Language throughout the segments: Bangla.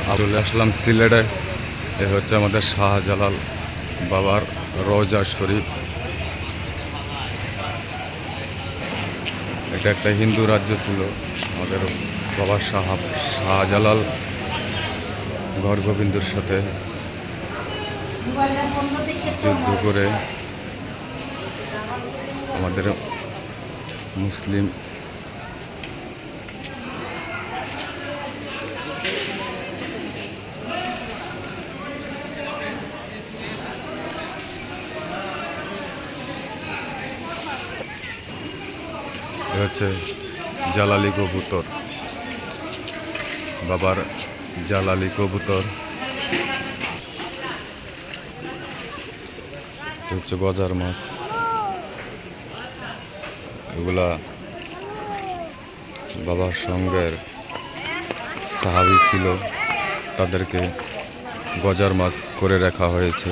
চলে আসলাম সিলেটে। এ হচ্ছে আমাদের শাহজালাল বাবার রওজা শরীফ। এটা একটা হিন্দু রাজ্য ছিল। আমাদের বাবা শাহজালাল গড় গোবিন্দর সাথে যুদ্ধ করে আমাদের মুসলিম হচ্ছে জালালি কবুতর, বাবার জালালি কবুতর। হচ্ছে গজার মাছ, এগুলা বাবার সঙ্গের সাহাবী ছিল, তাদেরকে গজার মাছ করে রাখা হয়েছে।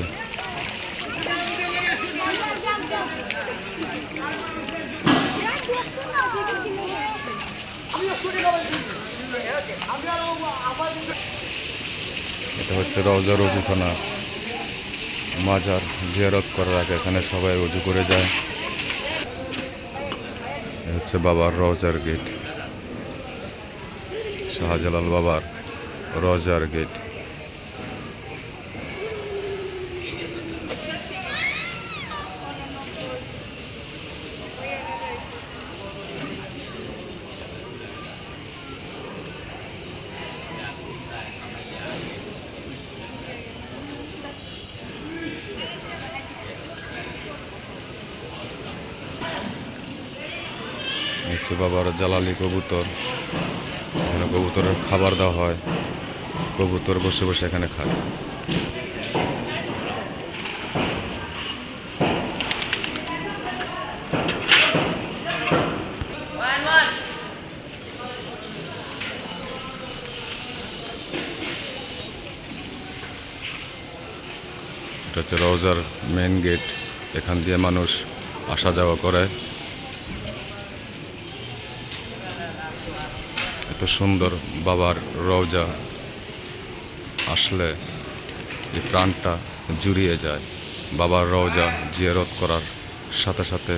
এটা হচ্ছে রওজা রজুখানা, মাজার জিয়ারত করার আগে এখানে সবাই উজু করে যায়। এ হচ্ছে বাবার রওজার গেট, শাহজালাল বাবার রওজার গেট। হচ্ছে বাবার জালালি কবুতর, এখানে কবুতরের খাবার দেওয়া হয়, কবুতর বসে বসে এখানে খায়। এটা হচ্ছে রওজার মেন গেট, এখান দিয়ে মানুষ আসা যাওয়া করে। এত সুন্দর বাবার রওজা, আসলে এই প্রাণটা জুড়িয়ে যায়। বাবার রওজা জিয়ারত করার সাথে সাথে